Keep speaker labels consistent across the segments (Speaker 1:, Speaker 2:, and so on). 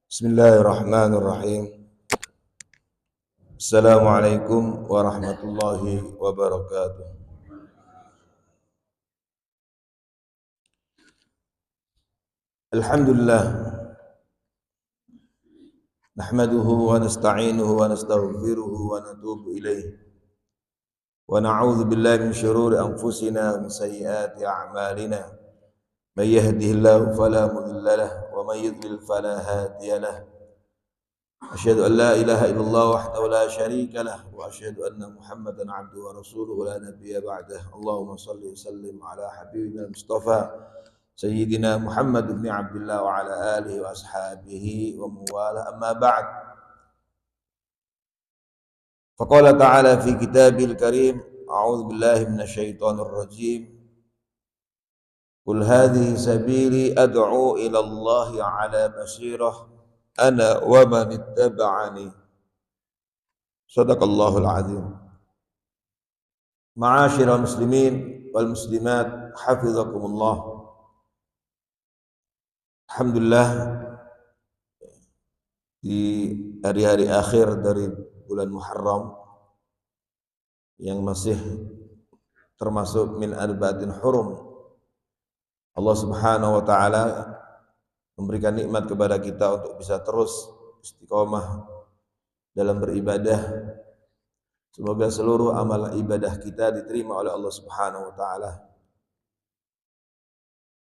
Speaker 1: Bismillahirrahmanirrahim. Assalamualaikum warahmatullahi wabarakatuh. Alhamdulillah, nahmaduhu wa nasta'inuhu wa nastaghfiruhu wa natubu ilaih. Wa na'udzu billahi min syururi anfusina wa min sayyiati a'malina. May yahdihillahu fala mudilla lahu wa may yudlil fala hadiya lahu. أشهد أن لا إله إلا الله وحده لا شريك له وأشهد أن محمدا عبده ورسوله لا نبي بعده اللهم صل وسلم على حبيبنا المصطفى سيدنا محمد بن عبد الله وعلى آله وأصحابه ومن والاه أما بعد فقال تعالى في كتابه الكريم أعوذ بالله من الشيطان الرجيم قل هذه سبيلي أدعو إلى الله على بصيرة ana wa man ittaba'ani. Shadaqallahul azim. Ma'asyiral muslimin wal muslimat, hafizakumullah. Alhamdulillah, di hari-hari akhir dari bulan Muharram yang masih termasuk min arba'atin hurum, Allah Subhanahu wa taala memberikan nikmat kepada kita untuk bisa terus istiqomah dalam beribadah. Semoga seluruh amal ibadah kita diterima oleh Allah Subhanahu wa taala.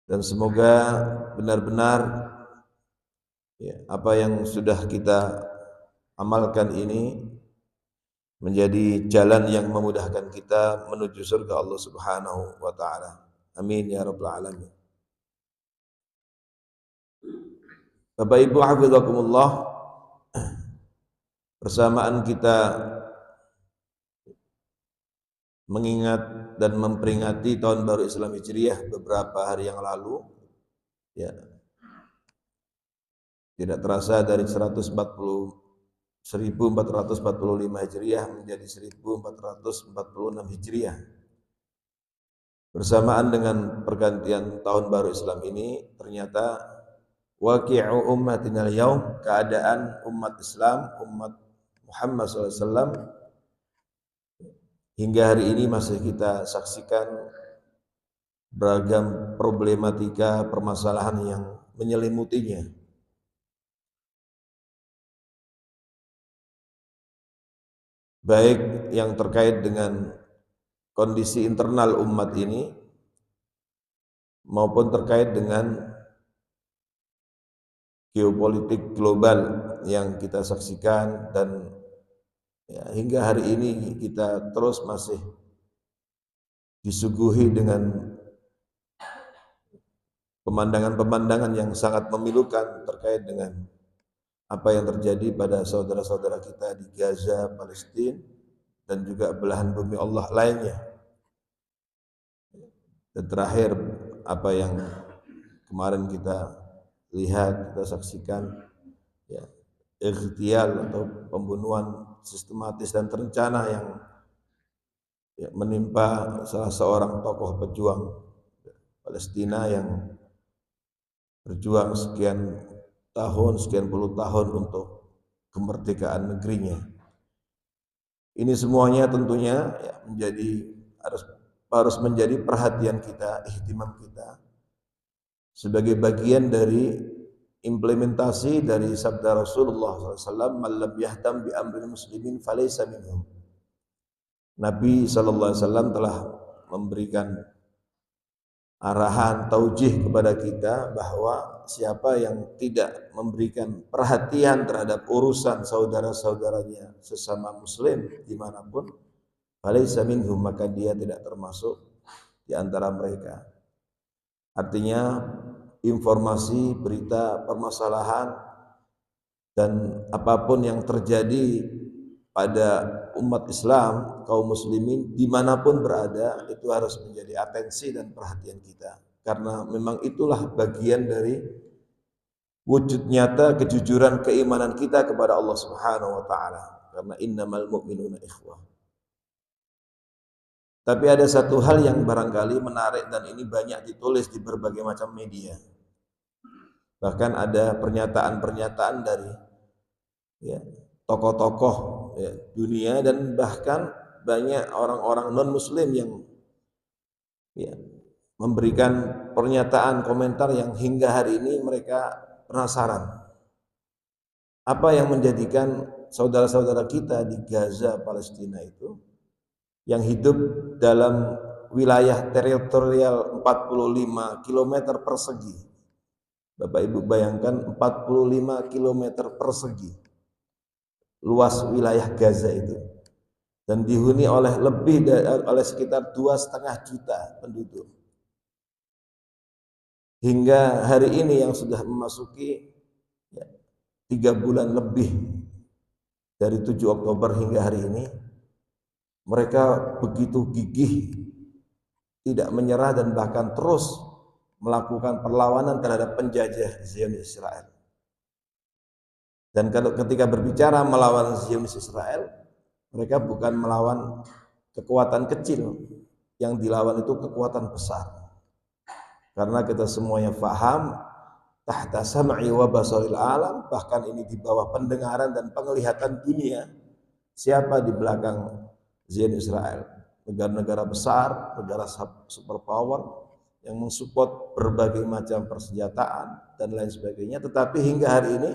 Speaker 1: Dan semoga benar-benar apa yang sudah kita amalkan ini menjadi jalan yang memudahkan kita menuju surga Allah Subhanahu wa taala. Amin ya rabbal alamin. Bapak Ibu hafizakumullah, bersamaan kita mengingat dan memperingati tahun baru Islam Hijriah beberapa hari yang lalu, ya, tidak terasa dari 1445 Hijriah menjadi 1446 Hijriah. Bersamaan dengan pergantian tahun baru Islam ini, ternyata waqi'u ummatina al-yaum, keadaan umat Islam, umat Muhammad SAW hingga hari ini masih kita saksikan beragam problematika, permasalahan yang menyelimutinya. Baik yang terkait dengan kondisi internal umat ini maupun terkait dengan geopolitik global yang kita saksikan, dan hingga hari ini kita terus masih disuguhi dengan pemandangan-pemandangan yang sangat memilukan terkait dengan apa yang terjadi pada saudara-saudara kita di Gaza, Palestina, dan juga belahan bumi Allah lainnya. Dan terakhir apa yang kemarin kita lihat, kita saksikan, ya, ightial atau pembunuhan sistematis dan terencana yang menimpa salah seorang tokoh pejuang Palestina yang berjuang sekian puluh tahun untuk kemerdekaan negerinya. Ini semuanya tentunya harus menjadi perhatian kita, ihtimam kita, sebagai bagian dari implementasi dari sabda Rasulullah SAW, "Man lam yahtam bi amril muslimin falaysa minhum." Nabi SAW telah memberikan arahan, taujih kepada kita bahwa siapa yang tidak memberikan perhatian terhadap urusan saudara-saudaranya sesama muslim dimanapun, falaysa minhum, maka dia tidak termasuk di antara mereka. Artinya informasi, berita, permasalahan, dan apapun yang terjadi pada umat Islam, kaum muslimin dimanapun berada, itu harus menjadi atensi dan perhatian kita. Karena memang itulah bagian dari wujud nyata kejujuran keimanan kita kepada Allah Subhanahu wa taala. Karena innamal mu'minuna ikhwah. Tapi ada satu hal yang barangkali menarik, dan ini banyak ditulis di berbagai macam media. Bahkan ada pernyataan-pernyataan dari ya, tokoh-tokoh ya, dunia dan bahkan banyak orang-orang non-muslim yang ya, memberikan pernyataan komentar yang hingga hari ini mereka penasaran apa yang menjadikan saudara-saudara kita di Gaza, Palestina itu yang hidup dalam wilayah teritorial 45 km persegi. Bapak Ibu bayangkan 45 km persegi luas wilayah Gaza itu, dan dihuni oleh oleh sekitar 2,5 juta penduduk. Hingga hari ini yang sudah memasuki 3 bulan lebih dari 7 Oktober hingga hari ini, mereka begitu gigih, tidak menyerah dan bahkan terus melakukan perlawanan terhadap penjajah Zionis Israel. Dan ketika berbicara melawan Zionis Israel, mereka bukan melawan kekuatan kecil, yang dilawan itu kekuatan besar. Karena kita semuanya faham, tahta sam'i wa basaril alam, bahkan ini di bawah pendengaran dan penglihatan dunia, siapa di belakang Zionis Israel. Negara-negara besar, negara superpower yang mensupport berbagai macam persenjataan dan lain sebagainya. Tetapi hingga hari ini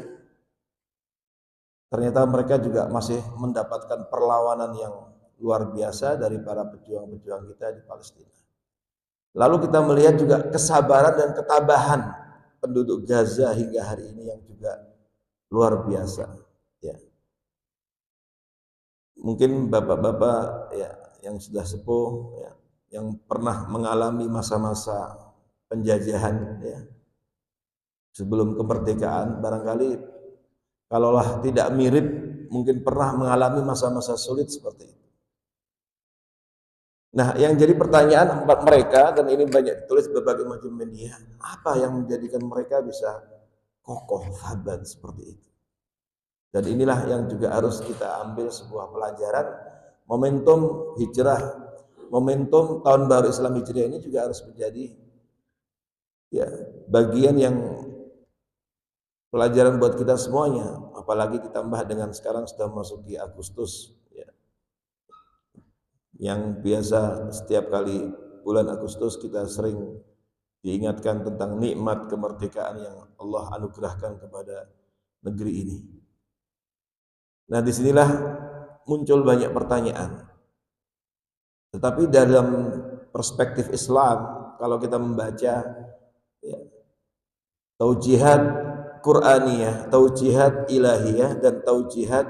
Speaker 1: ternyata mereka juga masih mendapatkan perlawanan yang luar biasa dari para pejuang-pejuang kita di Palestina. Lalu kita melihat juga kesabaran dan ketabahan penduduk Gaza hingga hari ini yang juga luar biasa. Ya. Mungkin bapak-bapak ya yang sudah sepuh, ya, yang pernah mengalami masa-masa penjajahan, ya, sebelum kemerdekaan, barangkali kalaulah tidak mirip, mungkin pernah mengalami masa-masa sulit seperti itu. Nah, yang jadi pertanyaan mereka, dan ini banyak ditulis berbagai macam media, apa yang menjadikan mereka bisa kokoh, sabar seperti itu? Dan inilah yang juga harus kita ambil sebuah pelajaran. Momentum hijrah, momentum tahun baru Islam Hijriah ini juga harus menjadi ya bagian yang pelajaran buat kita semuanya, apalagi ditambah dengan sekarang sudah memasuki Agustus ya, yang biasa setiap kali bulan Agustus kita sering diingatkan tentang nikmat kemerdekaan yang Allah anugerahkan kepada negeri ini. Nah, disinilah muncul banyak pertanyaan. Tetapi dalam perspektif Islam, kalau kita membaca ya, taujihat Qur'aniyah, taujihat ilahiyah, dan taujihat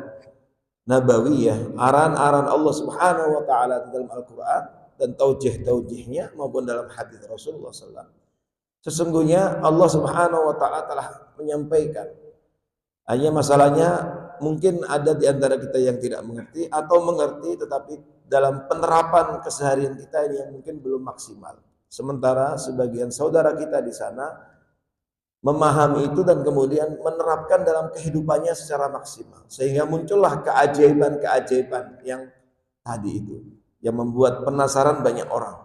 Speaker 1: nabawiyah, aran-aran Allah Subhanahu wa taala di dalam Al-Qur'an dan taujih-taujihnya maupun dalam hadis Rasulullah SAW. Sesungguhnya Allah Subhanahu wa taala telah menyampaikan. Hanya masalahnya mungkin ada di antara kita yang tidak mengerti atau mengerti tetapi dalam penerapan keseharian kita ini yang mungkin belum maksimal. Sementara sebagian saudara kita di sana memahami itu dan kemudian menerapkan dalam kehidupannya secara maksimal, sehingga muncullah keajaiban-keajaiban yang tadi itu yang membuat penasaran banyak orang.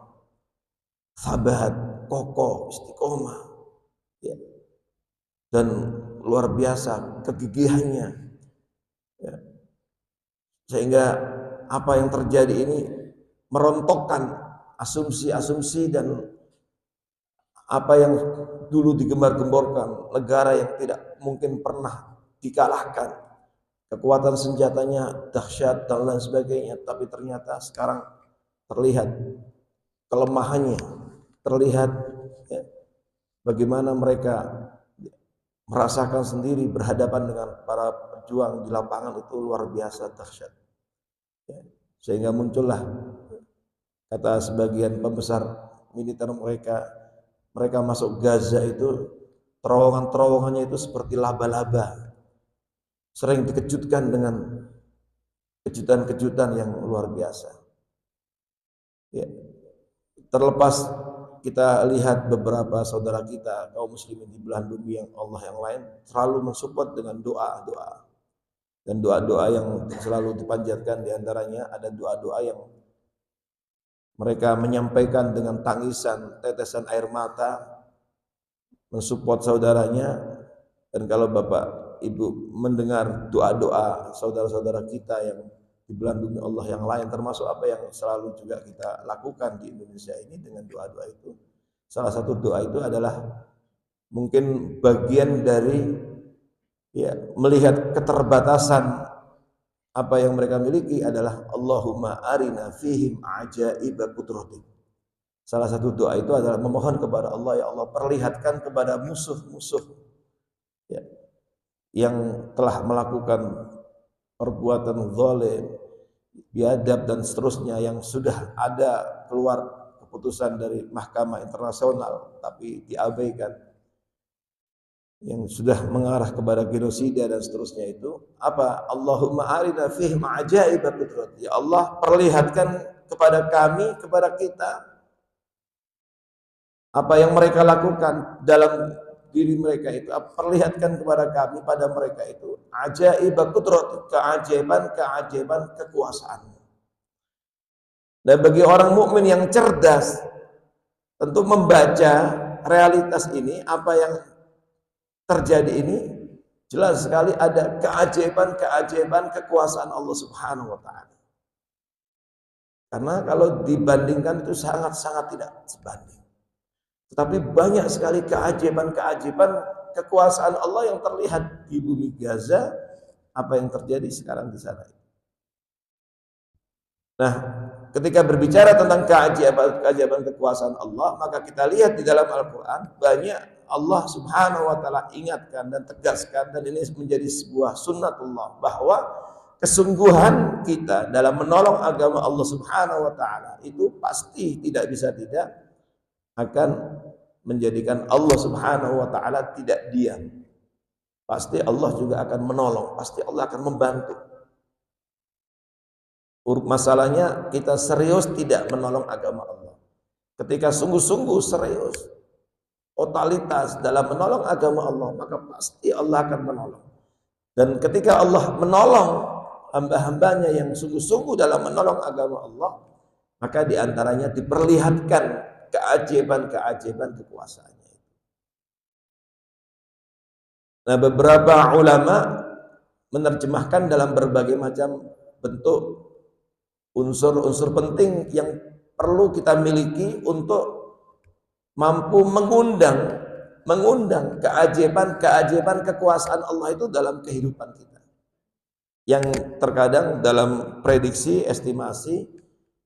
Speaker 1: Sabat, kokoh, istiqomah ya. Dan luar biasa kegigihannya ya. Sehingga apa yang terjadi ini merontokkan asumsi-asumsi dan apa yang dulu digembar-gemborkan, negara yang tidak mungkin pernah dikalahkan, kekuatan senjatanya dahsyat dan lain sebagainya, tapi ternyata sekarang terlihat kelemahannya, terlihat ya, bagaimana mereka merasakan sendiri berhadapan dengan para pejuang di lapangan itu luar biasa dahsyat ya. Sehingga muncullah kata sebagian pembesar militer mereka masuk Gaza itu terowongan-terowongannya itu seperti laba-laba, sering dikejutkan dengan kejutan-kejutan yang luar biasa ya. Terlepas kita lihat beberapa saudara kita kaum muslimin di belahan bumi yang Allah yang lain selalu mensupport dengan doa-doa, dan doa-doa yang selalu dipanjatkan diantaranya ada doa-doa yang mereka menyampaikan dengan tangisan, tetesan air mata, mensupport saudaranya Dan kalau Bapak Ibu mendengar doa-doa saudara-saudara kita yang di belahan bumi Allah yang lain, termasuk apa yang selalu juga kita lakukan di Indonesia ini dengan doa-doa itu, salah satu doa itu adalah mungkin bagian dari ya melihat keterbatasan apa yang mereka miliki adalah Allahumma arina fihim ajaiba qudratik. Salah satu doa itu adalah memohon kepada Allah, ya Allah perlihatkan kepada musuh-musuh ya, yang telah melakukan perbuatan zalim, biadab dan seterusnya, yang sudah ada keluar keputusan dari mahkamah internasional tapi diabaikan, yang sudah mengarah kepada genosida dan seterusnya, itu apa? Allahumma arina fihim ajaiba qudratik. Ya Allah perlihatkan kepada kami, kepada kita apa yang mereka lakukan dalam diri mereka itu, perlihatkan kepada kami pada mereka itu ajaib qudratik, keajaiban kekuasaan. Dan bagi orang mukmin yang cerdas tentu membaca realitas ini, apa yang terjadi ini jelas sekali ada keajaiban kekuasaan Allah Subhanahu wa taala. Karena kalau dibandingkan itu sangat-sangat tidak sebanding. Tetapi banyak sekali keajaiban kekuasaan Allah yang terlihat di bumi Gaza, apa yang terjadi sekarang di sana. Nah, ketika berbicara tentang keajaiban kekuasaan Allah, maka kita lihat di dalam Al-Quran banyak Allah Subhanahu wa taala ingatkan dan tegaskan, dan ini menjadi sebuah sunnatullah, bahwa kesungguhan kita dalam menolong agama Allah Subhanahu wa taala itu pasti tidak bisa tidak akan menjadikan Allah Subhanahu wa taala tidak diam. Pasti Allah juga akan menolong, pasti Allah akan membantu. Masalahnya kita serius tidak menolong agama Allah. Ketika sungguh-sungguh serius, totalitas dalam menolong agama Allah, maka pasti Allah akan menolong. Dan ketika Allah menolong hamba-hambanya yang sungguh-sungguh dalam menolong agama Allah, maka diantaranya diperlihatkan keajaiban kekuasaannya. Nah, beberapa ulama menerjemahkan dalam berbagai macam bentuk unsur-unsur penting yang perlu kita miliki untuk mampu mengundang keajaiban kekuasaan Allah itu dalam kehidupan kita. Yang terkadang dalam prediksi, estimasi,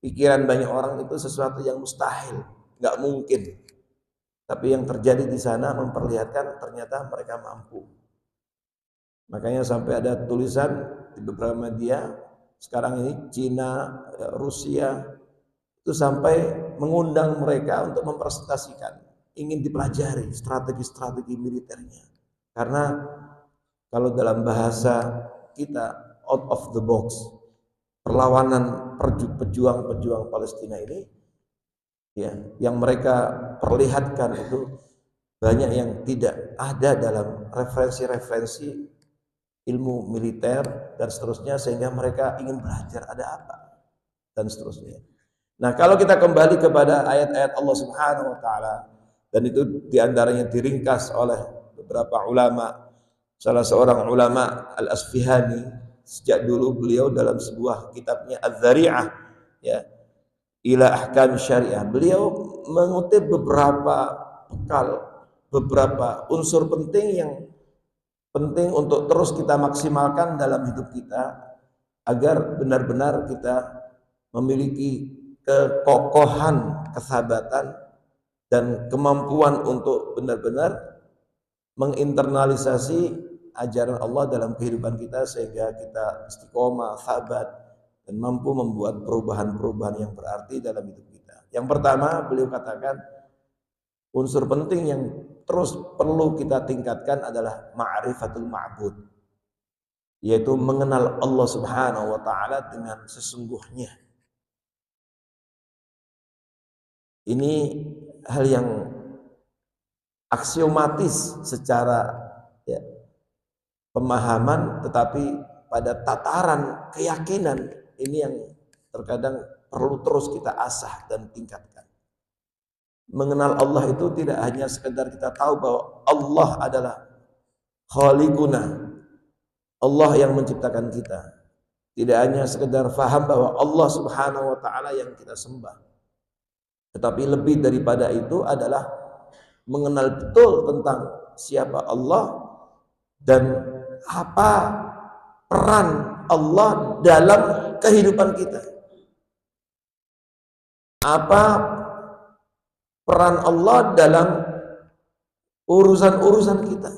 Speaker 1: pikiran banyak orang itu sesuatu yang mustahil, nggak mungkin. Tapi yang terjadi di sana memperlihatkan ternyata mereka mampu. Makanya sampai ada tulisan di beberapa media sekarang ini, Cina, Rusia itu sampai mengundang mereka untuk mempresentasikan, ingin dipelajari strategi militernya. Karena kalau dalam bahasa kita out of the box, perlawanan pejuang Palestina ini ya, yang mereka perlihatkan itu banyak yang tidak ada dalam referensi ilmu militer dan seterusnya, sehingga mereka ingin belajar ada apa dan seterusnya. Nah, kalau kita kembali kepada ayat-ayat Allah Subhanahu wa taala, dan itu diantaranya diringkas oleh beberapa ulama. Salah seorang ulama, Al-Asfihani, sejak dulu beliau dalam sebuah kitabnya Az-Zari'ah ya ila ahkam syariah, beliau mengutip beberapa unsur penting yang penting untuk terus kita maksimalkan dalam hidup kita, agar benar-benar kita memiliki kekokohan, kesahabatan, dan kemampuan untuk benar-benar menginternalisasi ajaran Allah dalam kehidupan kita, sehingga kita istiqomah, sahabat, dan mampu membuat perubahan-perubahan yang berarti dalam hidup kita. Yang pertama, beliau katakan unsur penting yang terus perlu kita tingkatkan adalah ma'rifatul ma'bud, yaitu mengenal Allah Subhanahu wa taala dengan sesungguhnya. Ini hal yang aksiomatis secara ya, pemahaman, tetapi pada tataran keyakinan ini yang terkadang perlu terus kita asah dan tingkatkan. Mengenal Allah itu tidak hanya sekedar kita tahu bahwa Allah adalah khaliquna, Allah yang menciptakan kita. Tidak hanya sekedar faham bahwa Allah Subhanahu wa taala yang kita sembah, tetapi lebih daripada itu adalah mengenal betul tentang siapa Allah dan apa peran Allah dalam kehidupan kita. Apa peran Allah dalam urusan-urusan kita.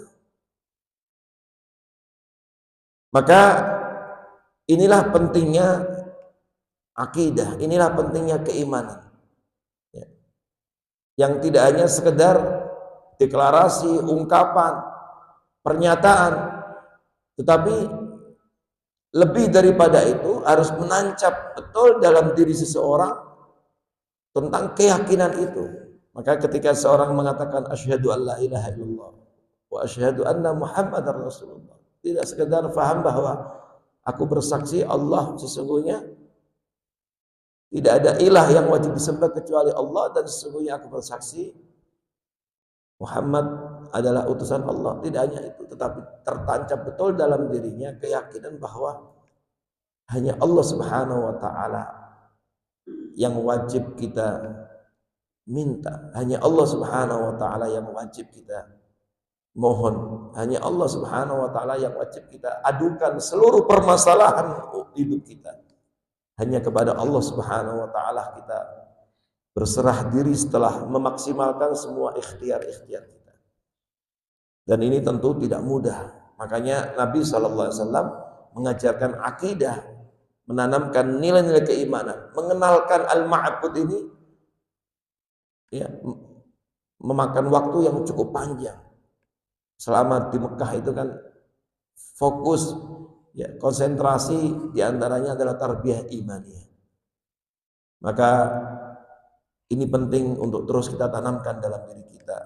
Speaker 1: Maka inilah pentingnya akidah, inilah pentingnya keimanan. Ya. Yang tidak hanya sekedar deklarasi, ungkapan, pernyataan, tetapi lebih daripada itu harus menancap betul dalam diri seseorang tentang keyakinan itu. Maka ketika seorang mengatakan asyhadu an la ilaha illallah wa asyhadu anna muhammadar rasulullah, tidak sekedar faham bahwa aku bersaksi Allah sesungguhnya tidak ada ilah yang wajib disembah kecuali Allah, dan sesungguhnya aku bersaksi Muhammad adalah utusan Allah. Tidak hanya itu, tetapi tertancap betul dalam dirinya keyakinan bahwa hanya Allah Subhanahu wa taala yang wajib kita minta, hanya Allah Subhanahu wa taala yang wajib kita mohon, hanya Allah Subhanahu wa taala yang wajib kita adukan seluruh permasalahan hidup kita. Hanya kepada Allah Subhanahu wa taala kita berserah diri setelah memaksimalkan semua ikhtiar-ikhtiar kita. Dan ini tentu tidak mudah. Makanya Nabi SAW mengajarkan akidah, menanamkan nilai-nilai keimanan, mengenalkan al-ma'bud ini ya, memakan waktu yang cukup panjang. Selama di Mekah itu kan fokus ya, konsentrasi diantaranya adalah tarbiyah imaniyah. Maka ini penting untuk terus kita tanamkan dalam diri kita,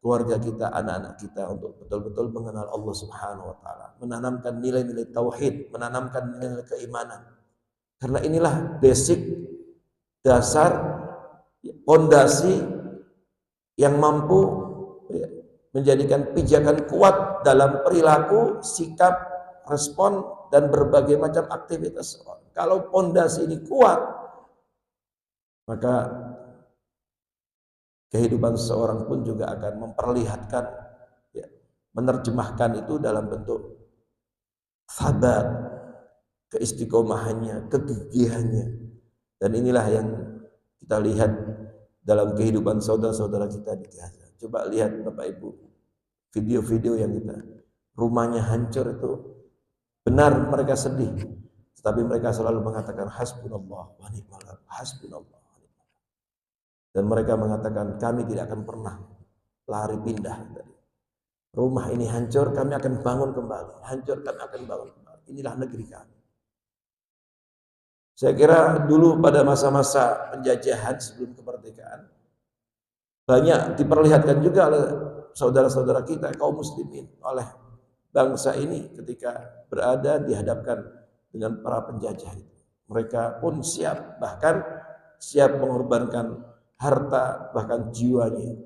Speaker 1: keluarga kita, anak-anak kita, untuk betul-betul mengenal Allah Subhanahu wa taala, menanamkan nilai-nilai tauhid, menanamkan nilai-nilai keimanan. Karena inilah basic, dasar, fondasi yang mampu menjadikan pijakan kuat dalam perilaku, sikap, respon, dan berbagai macam aktivitas. Kalau fondasi ini kuat, maka kehidupan seseorang pun juga akan memperlihatkan, ya, menerjemahkan itu dalam bentuk sabat, keistiqomahannya, kegigihannya. Dan inilah yang kita lihat dalam kehidupan saudara-saudara kita di Gaza. Coba lihat Bapak Ibu, video-video yang kita, rumahnya hancur itu, benar mereka sedih, tetapi mereka selalu mengatakan hasbunallah wa ni'mal wakil, hasbunallah. Dan mereka mengatakan kami tidak akan pernah lari pindah dari rumah ini hancur, kami akan bangun kembali, hancur kami akan bangun kembali. Inilah negeri kami. Saya kira dulu pada masa-masa penjajahan sebelum kemerdekaan banyak diperlihatkan juga oleh saudara-saudara kita kaum muslimin, oleh bangsa ini ketika berada dihadapkan dengan para penjajah itu. Mereka pun siap, bahkan siap mengorbankan harta, bahkan jiwanya.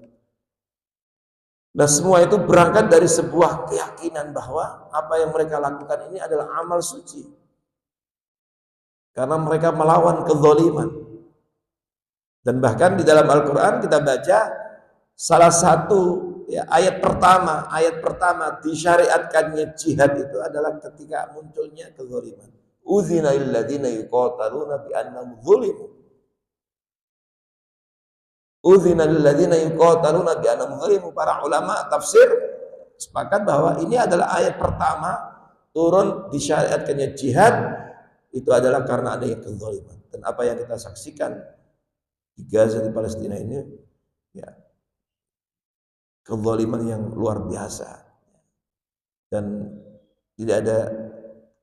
Speaker 1: Nah, semua itu berangkat dari sebuah keyakinan bahwa apa yang mereka lakukan ini adalah amal suci. Karena mereka melawan kezaliman. Dan bahkan di dalam Al-Quran kita baca salah satu ya, ayat pertama disyariatkannya jihad itu adalah ketika munculnya kezaliman. Udzina lil ladzina yuqataluna bi annahum zulimu. Udzina lil ladzina yuqataluna bi annahum zulimu. Para ulama tafsir sepakat bahwa ini adalah ayat pertama turun disyariatkannya jihad, itu adalah karena adanya kezaliman. Dan apa yang kita saksikan di Gaza, di Palestina ini ya, kezaliman yang luar biasa, dan tidak ada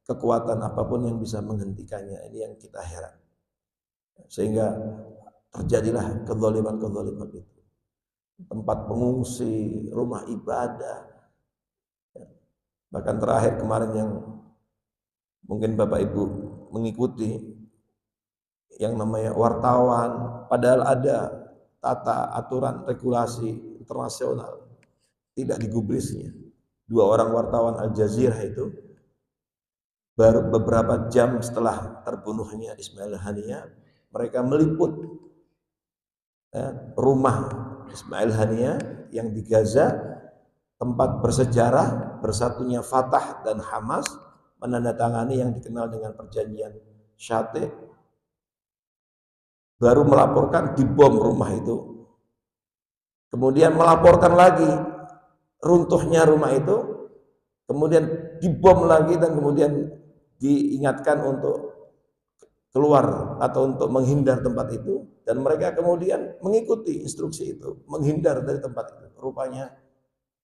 Speaker 1: kekuatan apapun yang bisa menghentikannya. Ini yang kita heran, sehingga terjadilah kezaliman-kezaliman itu. Tempat pengungsi, rumah ibadah, bahkan terakhir kemarin yang mungkin Bapak Ibu mengikuti, yang namanya wartawan, padahal ada tata aturan regulasi internasional, tidak digubrisnya. dua orang wartawan Al Jazeera itu baru beberapa jam setelah terbunuhnya Ismail Haniyah, mereka meliput rumah Ismail Haniyah yang di Gaza, tempat bersejarah bersatunya Fatah dan Hamas menandatangani yang dikenal dengan perjanjian Syate, baru melaporkan dibom rumah itu. Kemudian melaporkan lagi runtuhnya rumah itu, kemudian dibom lagi, dan kemudian diingatkan untuk keluar atau untuk menghindar tempat itu, dan mereka kemudian mengikuti instruksi itu, menghindar dari tempat itu. Rupanya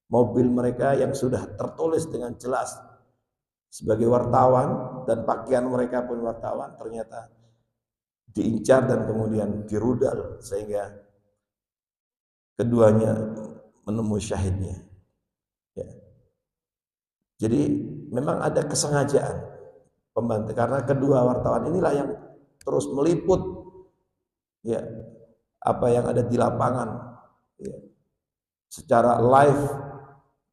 Speaker 1: mobil mereka yang sudah tertulis dengan jelas sebagai wartawan dan pakaian mereka pun wartawan ternyata diincar dan kemudian dirudal sehingga keduanya menemui syahidnya. Ya. Jadi memang ada kesengajaan pembantu, karena kedua wartawan inilah yang terus meliput ya apa yang ada di lapangan ya. Secara live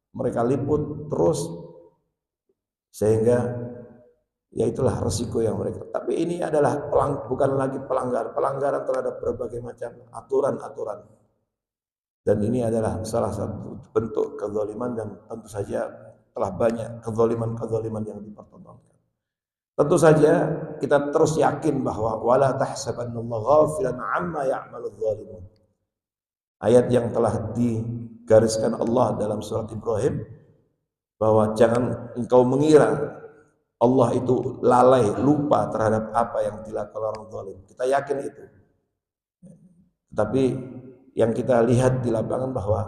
Speaker 1: mereka liput terus, sehingga ya itulah resiko yang mereka. Tapi ini adalah bukan lagi pelanggaran terhadap berbagai macam aturan-aturan, dan ini adalah salah satu bentuk kezaliman, dan tentu saja telah banyak kezaliman yang dipertontonkan. Tentu saja kita terus yakin bahwa wala tahsabannallaha ghafilan amma ya'maludz zalimun. Ayat yang telah digariskan Allah dalam surat Ibrahim, bahwa jangan engkau mengira Allah itu lalai, lupa terhadap apa yang dilakukan orang zalim. Kita yakin itu. Tapi yang kita lihat di lapangan bahwa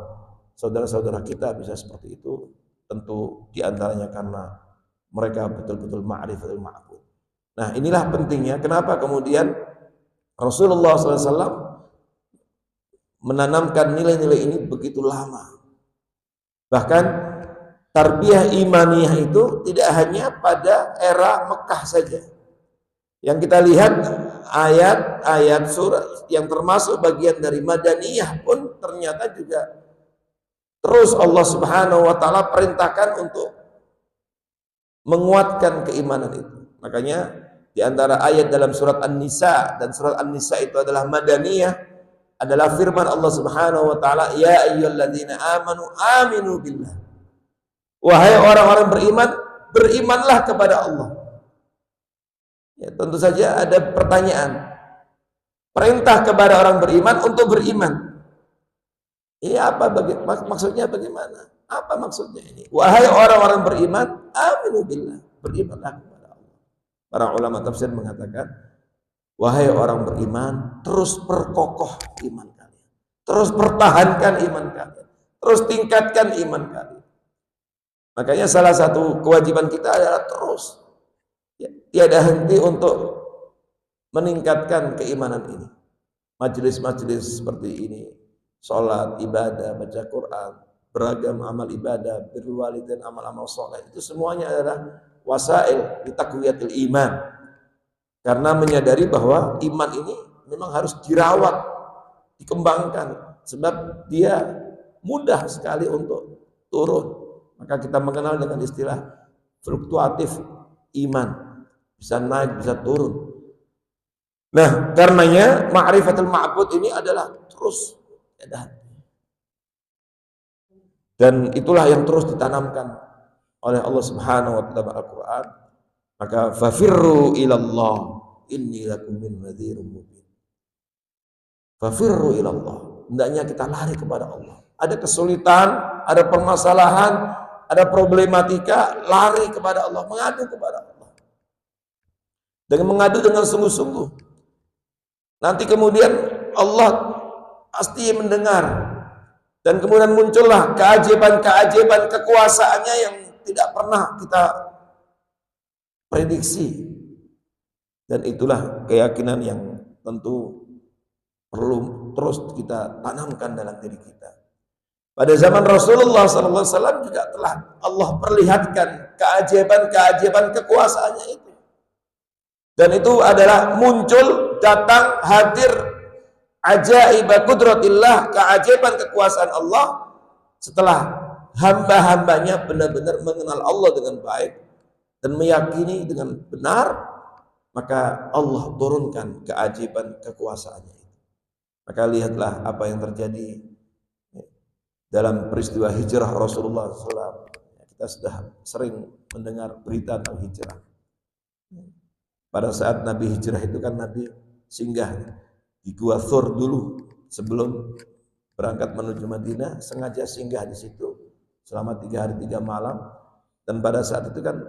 Speaker 1: saudara-saudara kita bisa seperti itu, tentu diantaranya karena mereka betul-betul ma'rifatul ma'bud. Nah, inilah pentingnya kenapa kemudian Rasulullah SAW menanamkan nilai-nilai ini begitu lama. Bahkan tarbiyah imaniyah itu tidak hanya pada era Mekah saja. Yang kita lihat ayat-ayat surat yang termasuk bagian dari Madaniyah pun ternyata juga terus Allah Subhanahu wa taala perintahkan untuk menguatkan keimanan itu. Makanya di antara ayat dalam surat An-Nisa, dan surat An-Nisa itu adalah Madaniyah, adalah firman Allah Subhanahu wa taala, ya ayyuhalladzina amanu aminu billah. Wahai orang-orang beriman, berimanlah kepada Allah. Ya, tentu saja ada pertanyaan. Perintah kepada orang beriman untuk beriman. Ini apa maksudnya bagaimana? Apa maksudnya ini? Wahai orang-orang beriman, aminu billah, berimanlah kepada Allah. Para ulama tafsir mengatakan, wahai orang beriman, terus perkokoh iman kalian. Terus pertahankan iman kalian. Terus tingkatkan iman kalian. Makanya salah satu kewajiban kita adalah terus tiada henti untuk meningkatkan keimanan ini. Majelis-majelis seperti ini, sholat, ibadah, baca Quran, beragam amal ibadah, birrul walidain, amal-amal soleh, itu semuanya adalah wasail li taqwiyatil iman. Karena menyadari bahwa iman ini memang harus dirawat, dikembangkan, sebab dia mudah sekali untuk turun. Maka kita mengenal dengan istilah fluktuatif iman, bisa naik, bisa turun. Nah, karenanya ma'rifatul ma'bud ini adalah terus dan itulah yang terus ditanamkan oleh Allah Subhanahu wa taala Al-Qur'an. Maka fafirru ilallah inni lakum min nadhirum mubin. Fafirru ilallah, hendaknya kita lari kepada Allah. Ada kesulitan, ada permasalahan, ada problematika, lari kepada Allah, mengadu kepada Allah. Dengan mengadu dengan sungguh-sungguh. Nanti kemudian Allah pasti mendengar. Dan kemudian muncullah keajaiban-keajaiban kekuasaannya yang tidak pernah kita prediksi. Dan itulah keyakinan yang tentu perlu terus kita tanamkan dalam diri kita. Pada zaman Rasulullah SAW juga telah Allah perlihatkan keajaiban-keajaiban kekuasaannya itu. Dan itu adalah muncul, datang, hadir ajaib qudratillah, keajaiban kekuasaan Allah setelah hamba-hambanya benar-benar mengenal Allah dengan baik dan meyakini dengan benar, maka Allah turunkan keajaiban kekuasaannya. Maka lihatlah apa yang terjadi dalam peristiwa hijrah Rasulullah SAW. Kita sudah sering mendengar berita tentang hijrah. Pada saat Nabi hijrah itu kan Nabi singgah di Gua Thur dulu sebelum berangkat menuju Madinah, sengaja singgah di situ selama 3 hari 3 malam. Dan pada saat itu kan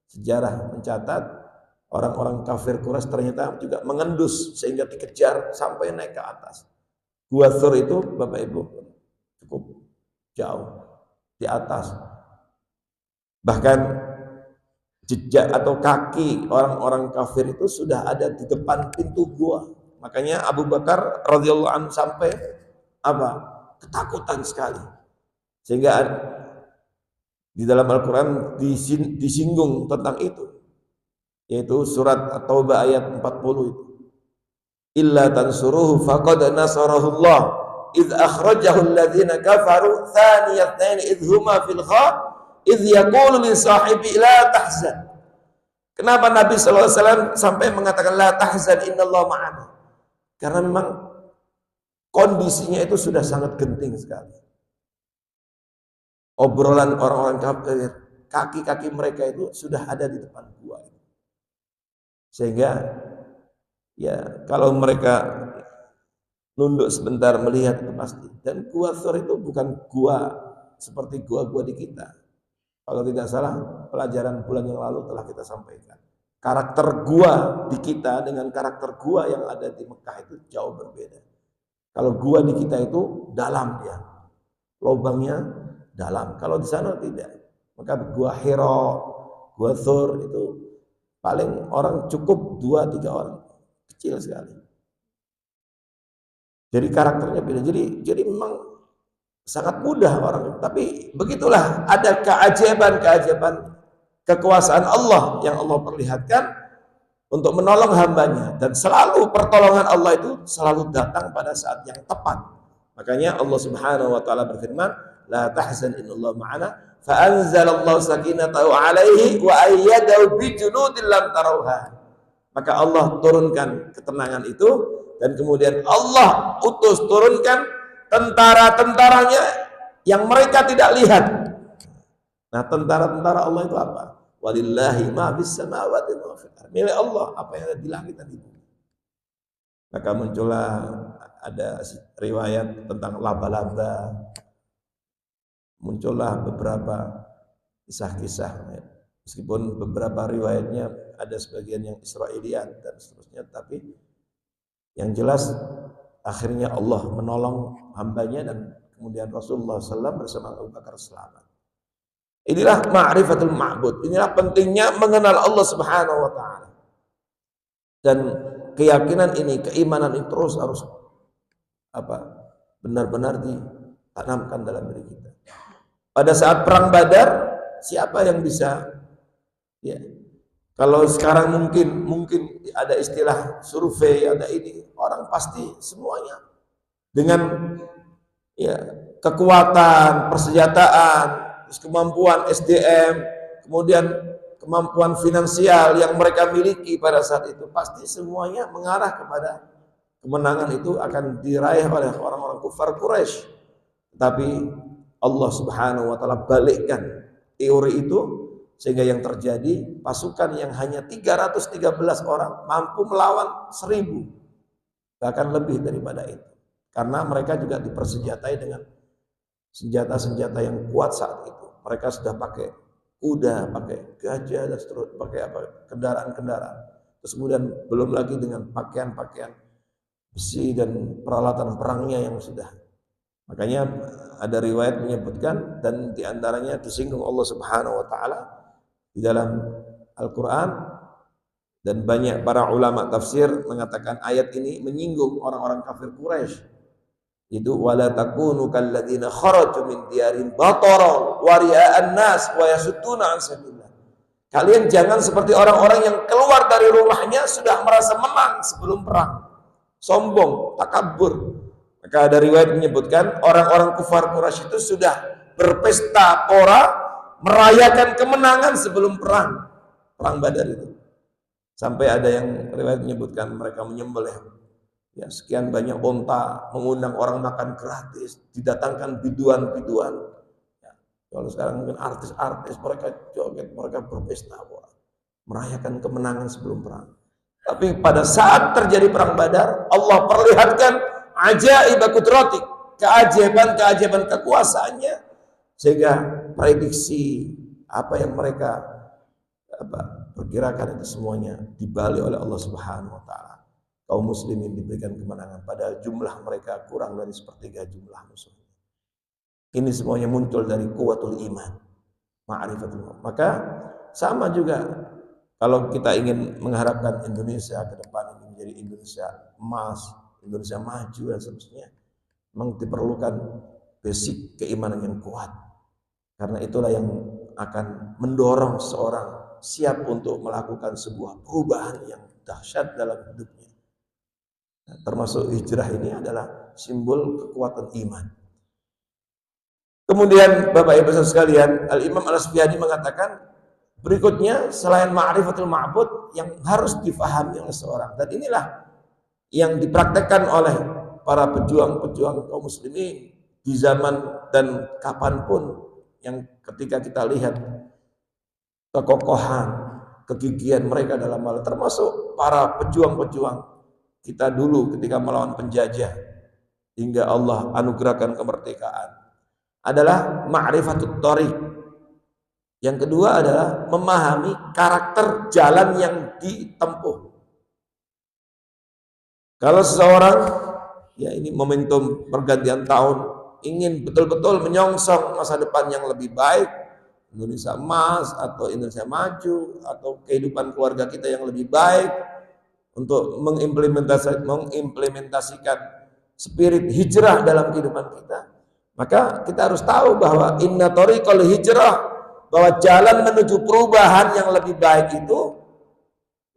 Speaker 1: sejarah mencatat orang-orang kafir Quraisy ternyata juga mengendus sehingga dikejar sampai naik ke atas. Gua Thur itu Bapak Ibu cukup jauh di atas. Bahkan jejak atau kaki orang-orang kafir itu sudah ada di depan pintu gua. Makanya Abu Bakar radhiyallahu anhu sampai ketakutan sekali. Sehingga di dalam Al-Quran disinggung tentang itu, yaitu surat At-Taubah ayat 40 itu. Illa tansuruhu faqad nasarahullah idh akhrajahu alladhina kafaru thaniyatayn idh huma fil ghar idh yaqulu li sahibi la tahzan. Kenapa Nabi SAW sampai mengatakan la tahzan innallaha ma'ana? Karena memang kondisinya itu sudah sangat genting sekali. Obrolan orang-orang kafir, kaki-kaki mereka itu sudah ada di depan gua. Sehingga ya kalau mereka nunduk sebentar melihat itu pasti. Dan Gua Thur itu bukan gua seperti gua-gua di kita. Kalau tidak salah pelajaran bulan yang lalu telah kita sampaikan. Karakter gua di kita dengan karakter gua yang ada di Mekah itu jauh berbeda. Kalau gua di kita itu dalam dia, lubangnya dalam. Kalau di sana tidak. Maka gua Hira, Gua Thur itu paling orang cukup 2-3 orang, kecil sekali. Jadi karakternya beda. Jadi memang sangat mudah orang. Tapi begitulah ada keajaiban kekuasaan Allah yang Allah perlihatkan untuk menolong hambanya, dan selalu pertolongan Allah itu selalu datang pada saat yang tepat. Makanya Allah Subhanahu wa taala berfirman, la tahzan innallaha ma'ana fa anzalallahu sakinatahu alaihi wa ayyadahu bi junudin lam tarauha. Maka Allah turunkan ketenangan itu, dan kemudian Allah turunkan tentara-tentaranya yang mereka tidak lihat. Nah, tentara-tentara Allah itu apa? Walillahi ma fis samawati wa fil ardi. Milik Allah apa yang ada di langit dan di bumi. Maka muncullah ada riwayat tentang laba-laba. Muncullah beberapa kisah-kisah. Meskipun beberapa riwayatnya ada sebagian yang Israiliyat dan seterusnya, tapi yang jelas akhirnya Allah menolong hambanya, dan kemudian Rasulullah SAW bersama Abu Bakar selamat. Inilah ma'rifatul ma'bud. Inilah pentingnya mengenal Allah Subhanahu wa taala. Dan keyakinan ini, keimanan ini terus harus benar-benar ditanamkan dalam diri kita. Pada saat perang Badar, siapa yang bisa kalau sekarang mungkin ada istilah survei, ada ini, orang pasti semuanya dengan kekuatan, persenjataan, kemampuan SDM, kemudian kemampuan finansial yang mereka miliki pada saat itu, pasti semuanya mengarah kepada kemenangan itu akan diraih oleh orang-orang kufar Quraisy. Tapi Allah Subhanahu wa taala balikkan teori itu, sehingga yang terjadi pasukan yang hanya 313 orang mampu melawan 1000, bahkan lebih daripada itu. Karena mereka juga dipersenjatai dengan senjata-senjata yang kuat saat itu. Mereka sudah pakai kuda, pakai gajah, dan seterusnya, pakai kendaraan-kendaraan. Terus kemudian belum lagi dengan pakaian-pakaian besi dan peralatan perangnya yang sudah. Makanya ada riwayat menyebutkan, dan diantaranya disinggung Allah Subhanahu wa taala di dalam Al-Quran, dan banyak para ulama tafsir mengatakan ayat ini menyinggung orang-orang kafir Quraisy. Itu wala takunu kalladzina kharaju min diyarin batara wa ria'an nas wa yasudduna an sabilillah. Kalian jangan seperti orang-orang yang keluar dari rumahnya sudah merasa menang sebelum perang, sombong, takabur. Maka ada riwayat menyebutkan orang-orang kufar Quraisy itu sudah berpesta pora, merayakan kemenangan sebelum perang Badar itu. Sampai ada yang riwayat menyebutkan mereka menyembelih ya sekian banyak onta, mengundang orang makan gratis, didatangkan biduan-biduan. Ya, kalau sekarang mungkin artis-artis mereka joget, mereka berpesta merayakan kemenangan sebelum perang. Tapi pada saat terjadi perang Badar, Allah perlihatkan ajaib qudratik, keajaiban kekuasaannya, sehingga prediksi apa yang mereka perkirakan itu semuanya dibalik oleh Allah Subhanahu wa taala. Kaum muslimin diberikan kemenangan padahal jumlah mereka kurang dari sepertiga jumlah musuh. Ini semuanya muncul dari kuwatul iman, ma'rifatul iman. Maka sama juga kalau kita ingin mengharapkan Indonesia ke depan ini menjadi Indonesia emas, Indonesia maju dan seterusnya, memang diperlukan basic keimanan yang kuat. Karena itulah yang akan mendorong seorang siap untuk melakukan sebuah perubahan yang dahsyat dalam hidupnya. Nah, termasuk hijrah ini adalah simbol kekuatan iman. Kemudian Bapak Ibu sekalian, Al-Imam Al-Sufyani mengatakan berikutnya selain ma'rifatul ma'bud yang harus difahami oleh seorang, dan inilah yang dipraktekkan oleh para pejuang-pejuang kaum muslimin di zaman dan kapanpun, yang ketika kita lihat kekokohan, kegigihan mereka dalam hal, termasuk para pejuang-pejuang kita dulu ketika melawan penjajah hingga Allah anugerahkan kemerdekaan, adalah ma'rifatut thariq. Yang kedua adalah memahami karakter jalan yang ditempuh. Kalau seseorang, ya ini momentum pergantian tahun, ingin betul-betul menyongsong masa depan yang lebih baik, Indonesia emas atau Indonesia maju, atau kehidupan keluarga kita yang lebih baik, untuk mengimplementasikan spirit hijrah dalam kehidupan kita, maka kita harus tahu bahwa inna thariqal hijrah, bahwa jalan menuju perubahan yang lebih baik itu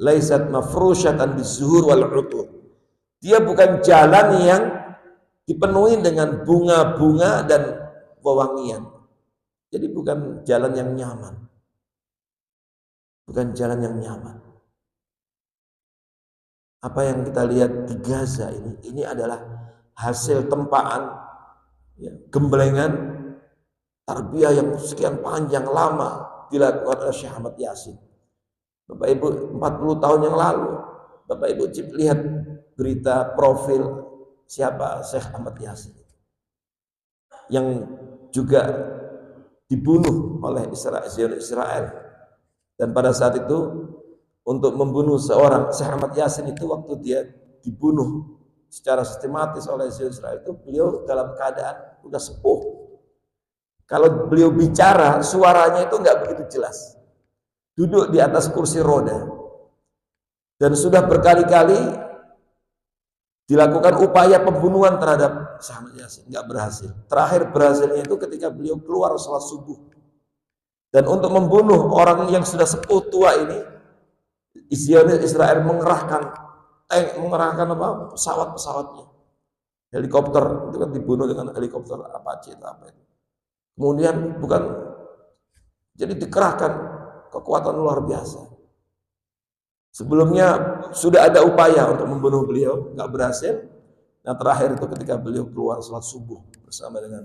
Speaker 1: laisat mafrusyatan bizuhur wal utur. Dia bukan jalan yang dipenuhi dengan bunga-bunga dan wewangian. Jadi bukan jalan yang nyaman. Bukan jalan yang nyaman. Apa yang kita lihat di Gaza ini adalah hasil tempaan, ya, gemblengan tarbiyah yang sekian panjang lama dilakukan oleh Syekh Ahmad Yasin. Bapak Ibu, 40 tahun yang lalu Bapak Ibu lihat berita profil siapa Syekh Ahmad Yasin, yang juga dibunuh oleh Israel. Dan pada saat itu untuk membunuh seorang Syekh Ahmad Yasin itu, waktu dia dibunuh secara sistematis oleh Israel itu, beliau dalam keadaan udah sepuh. Kalau beliau bicara, suaranya itu nggak begitu jelas. Duduk di atas kursi roda. Dan sudah berkali-kali dilakukan upaya pembunuhan terhadap Syekh Ahmad Yasin, nggak berhasil. Terakhir berhasilnya itu ketika beliau keluar sholat subuh. Dan untuk membunuh orang yang sudah sepuh tua ini, Israel mengerahkan pesawat-pesawatnya. Helikopter, itu kan dibunuh dengan helikopter Apache atau apa itu. Kemudian jadi dikerahkan kekuatan luar biasa. Sebelumnya sudah ada upaya untuk membunuh beliau, nggak berhasil. Nah terakhir itu ketika beliau keluar sholat subuh bersama dengan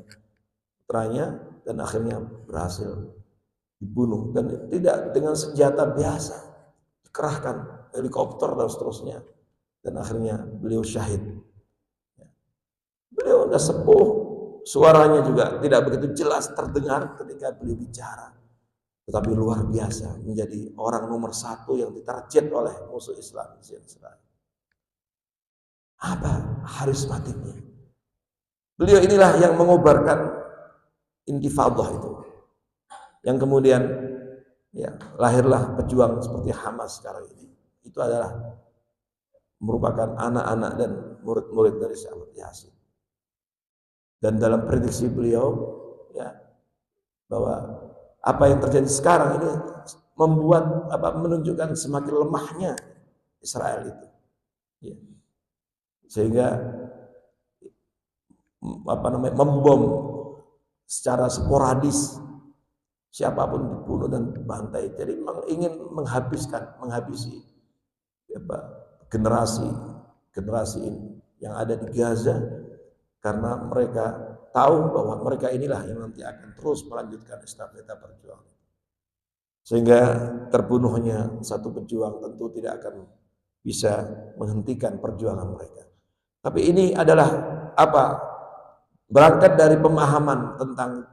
Speaker 1: putranya, dan akhirnya berhasil dibunuh, dan tidak dengan senjata biasa, dikerahkan helikopter dan seterusnya, dan akhirnya beliau syahid. Beliau udah sepuh, suaranya juga tidak begitu jelas terdengar ketika beliau bicara, tetapi luar biasa, menjadi orang nomor satu yang ditarget oleh musuh Islam. Apa harismatiknya? Beliau inilah yang mengobarkan intifadah itu, yang kemudian ya lahirlah pejuang seperti Hamas sekarang ini. Itu adalah merupakan anak-anak dan murid-murid dari Syekh Ahmad Yasin. Dan dalam prediksi beliau, ya, bahwa apa yang terjadi sekarang ini menunjukkan semakin lemahnya Israel itu, ya. Sehingga membom secara sporadis, siapapun dibunuh dan dibantai. Jadi memang ingin menghabisi generasi ini yang ada di Gaza, karena mereka tahu bahwa mereka inilah yang nanti akan terus melanjutkan estafeta perjuangan. Sehingga terbunuhnya satu pejuang tentu tidak akan bisa menghentikan perjuangan mereka. Tapi ini adalah apa? Berangkat dari pemahaman tentang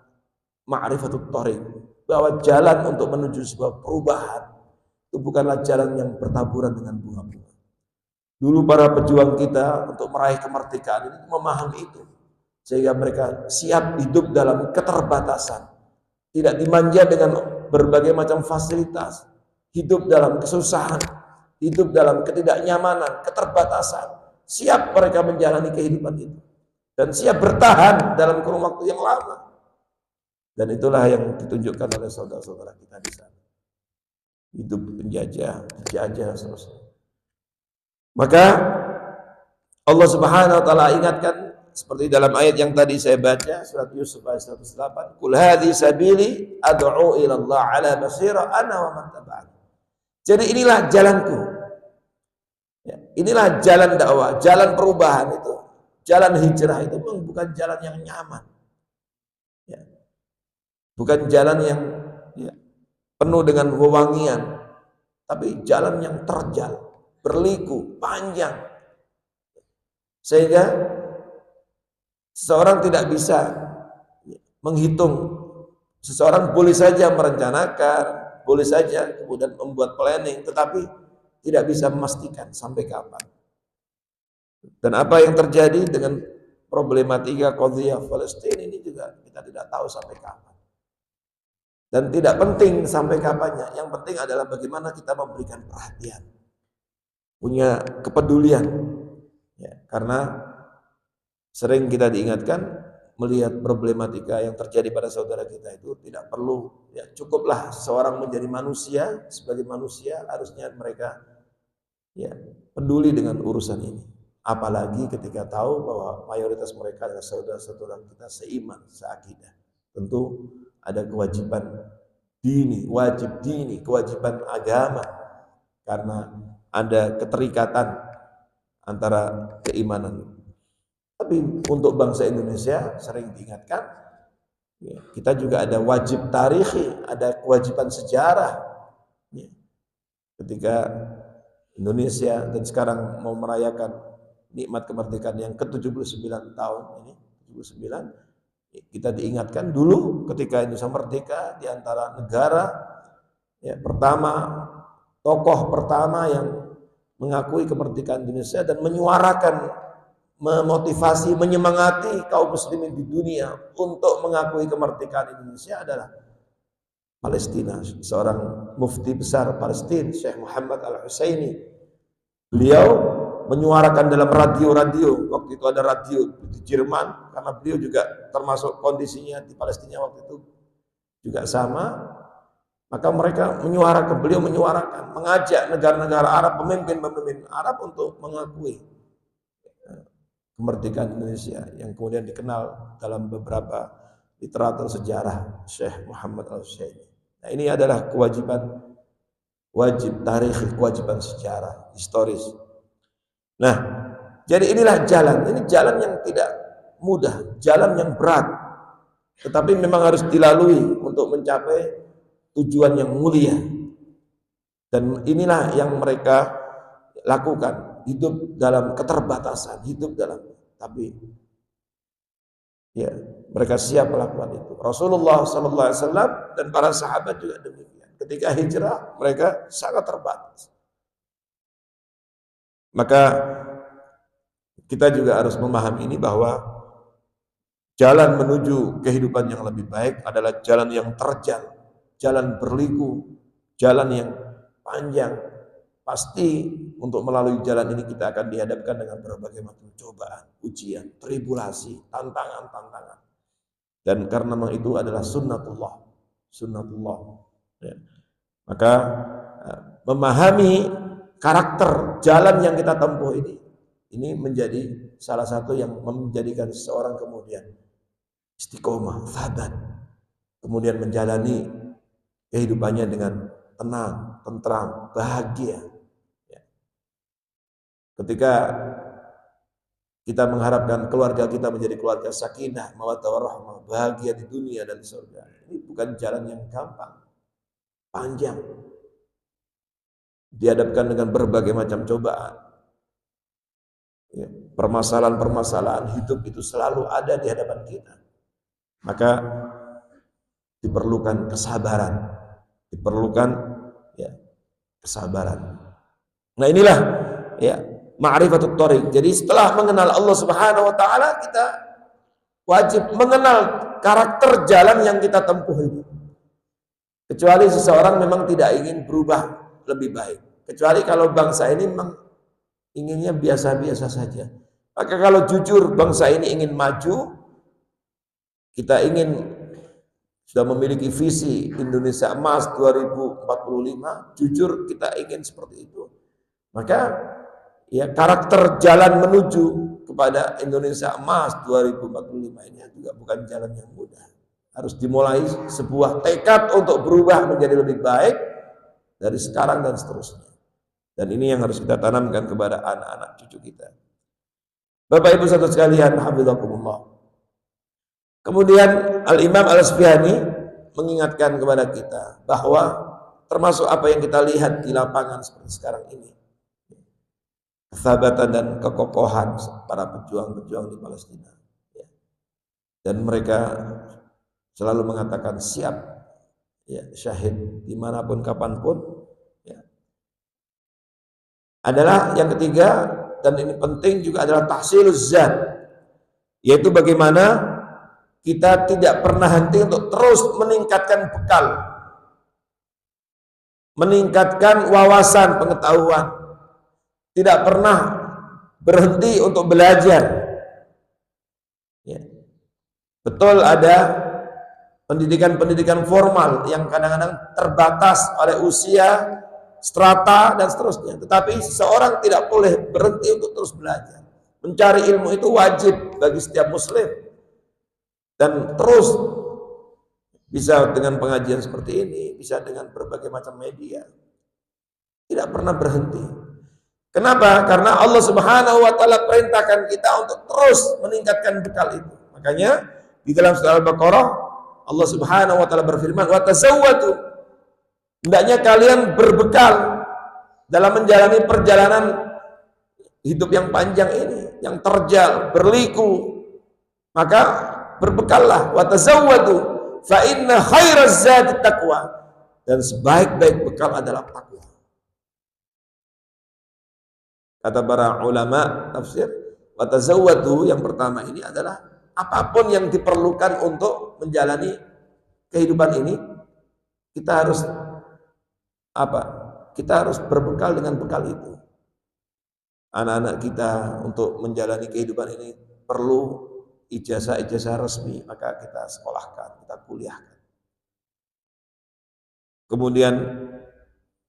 Speaker 1: ma'rifatut thariq, bahwa jalan untuk menuju sebuah perubahan itu bukanlah jalan yang bertaburan dengan bunga-bunga. Dulu para pejuang kita untuk meraih kemerdekaan ini memahami itu, sehingga mereka siap hidup dalam keterbatasan, tidak dimanja dengan berbagai macam fasilitas, hidup dalam kesusahan, hidup dalam ketidaknyamanan, keterbatasan, siap mereka menjalani kehidupan itu dan siap bertahan dalam kurun waktu yang lama. Dan itulah yang ditunjukkan oleh saudara-saudara kita di sana. Hidup penjajah, dijajah, seterusnya. Maka Allah Subhanahu wa taala ingatkan seperti dalam ayat yang tadi saya baca, surat Yusuf ayat 108, "Qul hadhihi sabili ad'u ila Allah 'ala basira ana wa man taba'ani." Jadi inilah jalanku. Ya, inilah jalan dakwah, jalan perubahan itu, jalan hijrah itu memang bukan jalan yang nyaman. Ya. Bukan jalan yang penuh dengan wewangian, tapi jalan yang terjal, berliku, panjang. Sehingga seseorang tidak bisa menghitung. Seseorang boleh saja merencanakan, boleh saja kemudian membuat planning, tetapi tidak bisa memastikan sampai kapan. Dan apa yang terjadi dengan problematika qadhiyah Palestina ini juga kita tidak tahu sampai kapan. Dan tidak penting sampai kapannya. Yang penting adalah bagaimana kita memberikan perhatian, punya kepedulian. Ya, karena sering kita diingatkan melihat problematika yang terjadi pada saudara kita itu tidak perlu, ya cukuplah seorang menjadi manusia. Sebagai manusia harusnya mereka ya peduli dengan urusan ini. Apalagi ketika tahu bahwa mayoritas mereka adalah saudara-saudara kita seiman, seakidah. Tentu ada kewajiban dini, wajib dini, kewajiban agama, karena ada keterikatan antara keimanan. Tapi untuk bangsa Indonesia sering diingatkan, ya, kita juga ada wajib tarikhi, ada kewajiban sejarah. Ya. Ketika Indonesia dan sekarang mau merayakan nikmat kemerdekaan yang ke-79 tahun ini, 79, kita diingatkan dulu ketika Indonesia merdeka, di antara negara ya, tokoh pertama yang mengakui kemerdekaan Indonesia dan menyuarakan, memotivasi, menyemangati kaum muslimin di dunia untuk mengakui kemerdekaan Indonesia adalah Palestina. Seorang mufti besar Palestina, Syekh Muhammad Al-Husaini. Beliau menyuarakan dalam radio-radio, waktu itu ada radio di Jerman, karena beliau juga termasuk kondisinya di Palestina waktu itu juga sama. Maka beliau menyuarakan, mengajak negara-negara Arab, pemimpin-pemimpin Arab untuk mengakui kemerdekaan Indonesia yang kemudian dikenal dalam beberapa literatur sejarah Syekh Muhammad Al-Husaini. Nah, ini adalah wajib tarikh, kewajiban sejarah historis. Nah, jadi inilah jalan. Ini jalan yang tidak mudah, jalan yang berat, tetapi memang harus dilalui untuk mencapai tujuan yang mulia. Dan inilah yang mereka lakukan, hidup dalam keterbatasan, tapi ya mereka siap melakukan itu. Rasulullah SAW dan para sahabat juga demikian. Ketika hijrah mereka sangat terbatas. Maka kita juga harus memahami ini, bahwa jalan menuju kehidupan yang lebih baik adalah jalan yang terjal, jalan berliku, jalan yang panjang. Pasti untuk melalui jalan ini kita akan dihadapkan dengan berbagai macam cobaan, ujian, tribulasi, tantangan. Dan karena memang itu adalah sunnatullah. Ya. Maka memahami karakter jalan yang kita tempuh ini menjadi salah satu yang menjadikan seseorang kemudian istiqomah, sabat, kemudian menjalani kehidupannya dengan tenang, tentram, bahagia. Ketika kita mengharapkan keluarga kita menjadi keluarga sakinah, mawaddah warahmah, bahagia di dunia dan di surga, ini bukan jalan yang gampang, panjang. Dihadapkan dengan berbagai macam cobaan. Permasalahan-permasalahan hidup itu selalu ada di hadapan kita. Maka diperlukan kesabaran, diperlukan kesabaran. Nah inilah ma'rifatut thoriq. Jadi setelah mengenal Allah Subhanahu wa taala, kita wajib mengenal karakter jalan yang kita tempuh ini. Kecuali seseorang memang tidak ingin berubah lebih baik. Kecuali kalau bangsa ini memang inginnya biasa-biasa saja. Maka kalau jujur bangsa ini ingin maju, kita ingin sudah memiliki visi Indonesia Emas 2045, jujur kita ingin seperti itu. Maka karakter jalan menuju kepada Indonesia Emas 2045 ini juga bukan jalan yang mudah. Harus dimulai sebuah tekad untuk berubah menjadi lebih baik dari sekarang dan seterusnya. Dan ini yang harus kita tanamkan kepada anak-anak cucu kita. Bapak Ibu saudara sekalian, hafizakumullah. Kemudian Al-Imam Al-Asfihani mengingatkan kepada kita bahwa termasuk apa yang kita lihat di lapangan seperti sekarang ini, kesabatan dan kekokohan para pejuang-pejuang di Palestina. Dan mereka selalu mengatakan siap syahid dimanapun kapanpun. Adalah yang ketiga, dan ini penting juga, adalah tahsiluz zat, yaitu bagaimana kita tidak pernah henti untuk terus meningkatkan bekal, meningkatkan wawasan pengetahuan, tidak pernah berhenti untuk belajar. Betul ada pendidikan-pendidikan formal yang kadang-kadang terbatas oleh usia, strata dan seterusnya, tetapi seseorang tidak boleh berhenti untuk terus belajar. Mencari ilmu itu wajib bagi setiap muslim, dan terus bisa dengan pengajian seperti ini, bisa dengan berbagai macam media, tidak pernah berhenti. Kenapa? Karena Allah Subhanahu wa taala perintahkan kita untuk terus meningkatkan bekal itu. Makanya di dalam surah Al-Baqarah Allah Subhanahu wa taala berfirman, "Wa tazawwadu." Hendaknya kalian berbekal dalam menjalani perjalanan hidup yang panjang ini, yang terjal, berliku. Maka berbekallah, wa tazawwadu fa inna khairaz zadi taqwa. Dan sebaik-baik bekal adalah takwa. Kata para ulama tafsir, wa tazawwadu yang pertama ini adalah apapun yang diperlukan untuk menjalani kehidupan ini, kita harus kita harus berbekal dengan bekal itu. Anak-anak kita untuk menjalani kehidupan ini perlu ijazah-ijazah resmi, maka kita sekolahkan, kita kuliahkan. Kemudian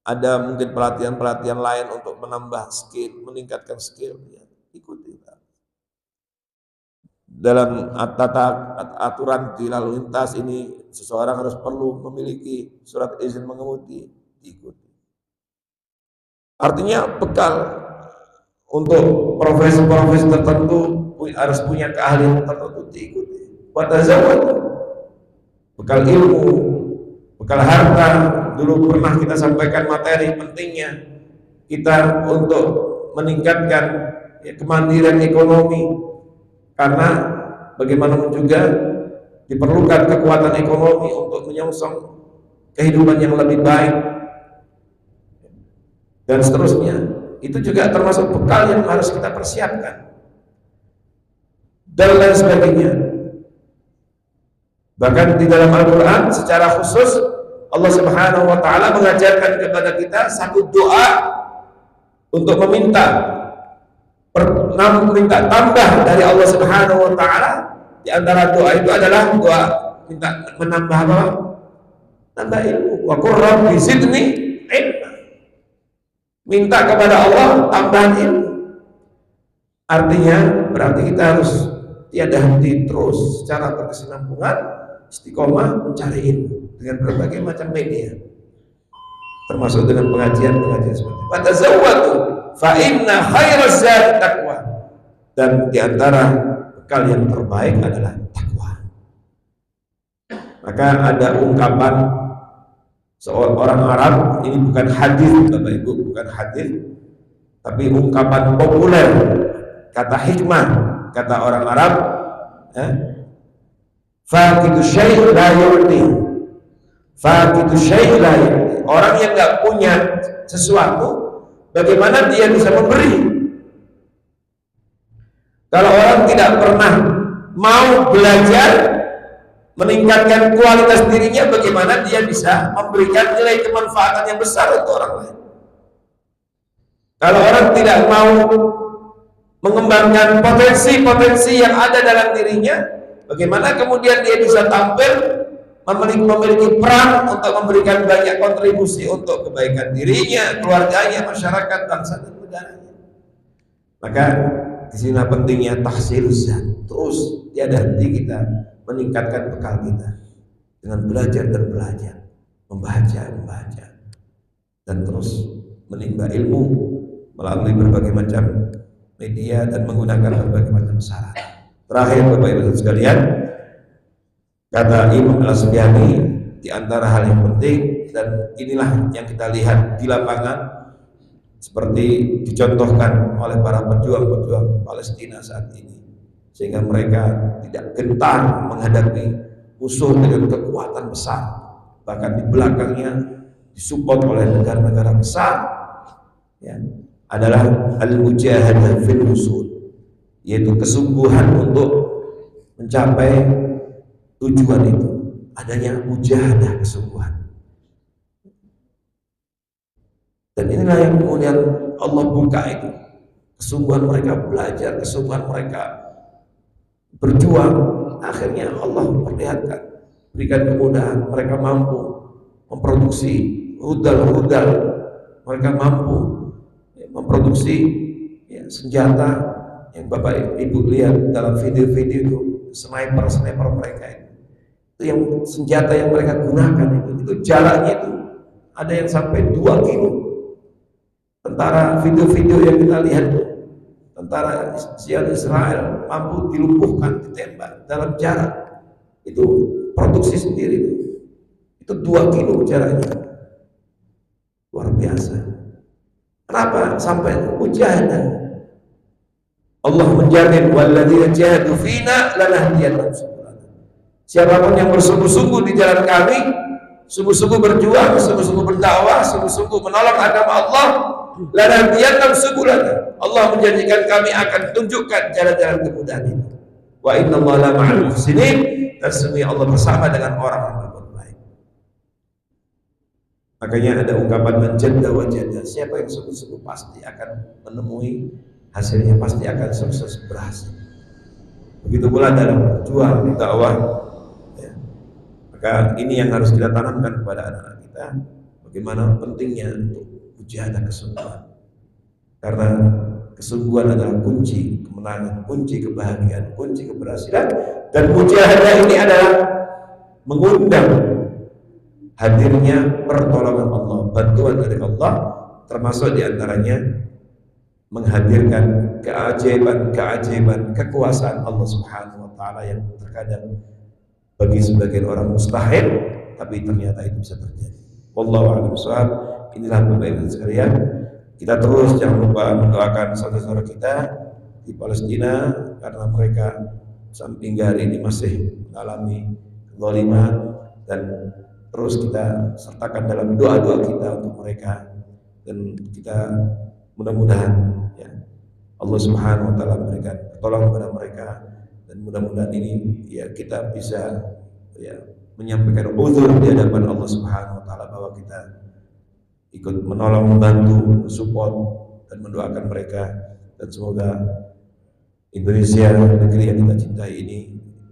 Speaker 1: ada mungkin pelatihan-pelatihan lain untuk menambah skill, meningkatkan skill, ikuti. Dalam aturan di lalu lintas ini, seseorang harus perlu memiliki surat izin mengemudi, diikuti. Artinya bekal untuk profesi-profesi tertentu harus punya keahlian tertentu, diikuti. Watazawwadu, bekal ilmu, bekal harta. Dulu pernah kita sampaikan materi pentingnya kita untuk meningkatkan kemandirian ekonomi, karena bagaimanapun juga diperlukan kekuatan ekonomi untuk menyongsong kehidupan yang lebih baik dan seterusnya. Itu juga termasuk bekal yang harus kita persiapkan dan lain sebagainya. Bahkan di dalam Al-Quran secara khusus Allah Subhanahu wa ta'ala mengajarkan kepada kita satu doa untuk meminta tambah dari Allah Subhanahu wa ta'ala. Di antara doa itu adalah doa minta menambah apa? Tambah ilmu. Wa qur rabbi zidni ilma. Minta kepada Allah tambahan ilmu. Artinya berarti kita harus tiada henti terus secara berkesinambungan istiqomah mencari ilmu dengan berbagai macam media, termasuk dengan pengajian-pengajian seperti itu. Fatazawwadu fa inna khairaz zadi taqwa. Dan di antara bekal yang terbaik adalah takwa. Maka ada ungkapan seorang Arab, ini bukan hadis Bapak Ibu, bukan hadis, tapi ungkapan populer, kata hikmah, kata orang Arab, faqidu syai' la yu'ti. Faqidu syai' la yu'ti. Orang yang nggak punya sesuatu, bagaimana dia bisa memberi? Kalau orang tidak pernah mau belajar meningkatkan kualitas dirinya, bagaimana dia bisa memberikan nilai kemanfaatan yang besar untuk orang lain? Kalau orang tidak mau mengembangkan potensi-potensi yang ada dalam dirinya, bagaimana kemudian dia bisa tampil memiliki peran untuk memberikan banyak kontribusi untuk kebaikan dirinya, keluarganya, masyarakat, bangsa dan negaranya? Maka di sini pentingnya tahsiluz zat. Terus tiada henti kita meningkatkan bekal kita dengan belajar dan belajar, membaca dan terus menimba ilmu melalui berbagai macam media dan menggunakan berbagai macam sarana. Terakhir Bapak Ibu sekalian, kata Imam Al-Asbihani, di antara hal yang penting, dan inilah yang kita lihat di lapangan seperti dicontohkan oleh para pejuang-pejuang Palestina saat ini, sehingga mereka tidak gentar menghadapi musuh dengan kekuatan besar, bahkan di belakangnya disupport oleh negara-negara besar, ya, adalah al-mujahadah fil usul, yaitu kesungguhan untuk mencapai tujuan itu, adanya mujahadah, kesungguhan. Dan inilah yang kemudian Allah buka itu, kesungguhan mereka belajar, kesungguhan mereka berjuang. Akhirnya Allah perlihatkan, berikan kemudahan, mereka mampu memproduksi rudal-rudal, mereka mampu memproduksi senjata yang Bapak Ibu lihat dalam video-video itu, sniper mereka itu yang senjata yang mereka gunakan itu jaraknya itu ada yang sampai 2 kilo. Tentara, video-video yang kita lihat, tentara Israel mampu dilumpuhkan, ditembak dalam jarak itu, produksi sendiri itu 2 kilo jaraknya, luar biasa. Kenapa? Sampai mujahadah. Allah menjamin walladzina jahadu fina lanahdiyannahum subulana. Siapapun yang bersungguh-sungguh di jalan kami, sungguh-sungguh berjuang, sungguh-sungguh berdakwah, sungguh-sungguh menolong agama Allah, lanahdiyannahum subulana. Allah menjanjikan kami akan tunjukkan jalan-jalan kemudahan itu. Wa innallaha ma'al muhsinin, dan sesungguhnya Allah bersama dengan orang yang berbuat baik. Makanya ada ungkapan menjanda wajada, siapa yang sungguh-sungguh pasti akan menemui hasilnya, pasti akan sukses, berhasil. Begitu pula dalam berjuang dakwah, ya. Maka ini yang harus kita tanamkan kepada anak-anak kita, bagaimana pentingnya untuk mujahadah, kesungguhan. Karena kesungguhan adalah kunci kemenangan, kunci kebahagiaan, kunci keberhasilan. Dan mujahadah ini adalah mengundang hadirnya pertolongan Allah, bantuan dari Allah, termasuk diantaranya menghadirkan keajaiban kekuasaan Allah Subhanahu wa Ta'ala yang terkadang bagi sebagian orang mustahil, tapi ternyata itu bisa terjadi. Wallahu a'lam bishawab. Inilah Bapak Ibu sekalian, kita terus jangan lupa mendoakan saudara-saudara kita di Palestina, karena mereka sampai hari ini masih mengalami kezaliman, dan terus kita sertakan dalam doa-doa kita untuk mereka, dan kita mudah-mudahan ya, Allah Subhanahu wa Ta'ala memberikan pertolongan kepada mereka, dan mudah-mudahan ini ya kita bisa ya menyampaikan uzur di hadapan Allah Subhanahu wa Ta'ala bahwa kita ikut menolong, membantu, support dan mendoakan mereka, dan semoga Indonesia, negeri yang kita cintai ini,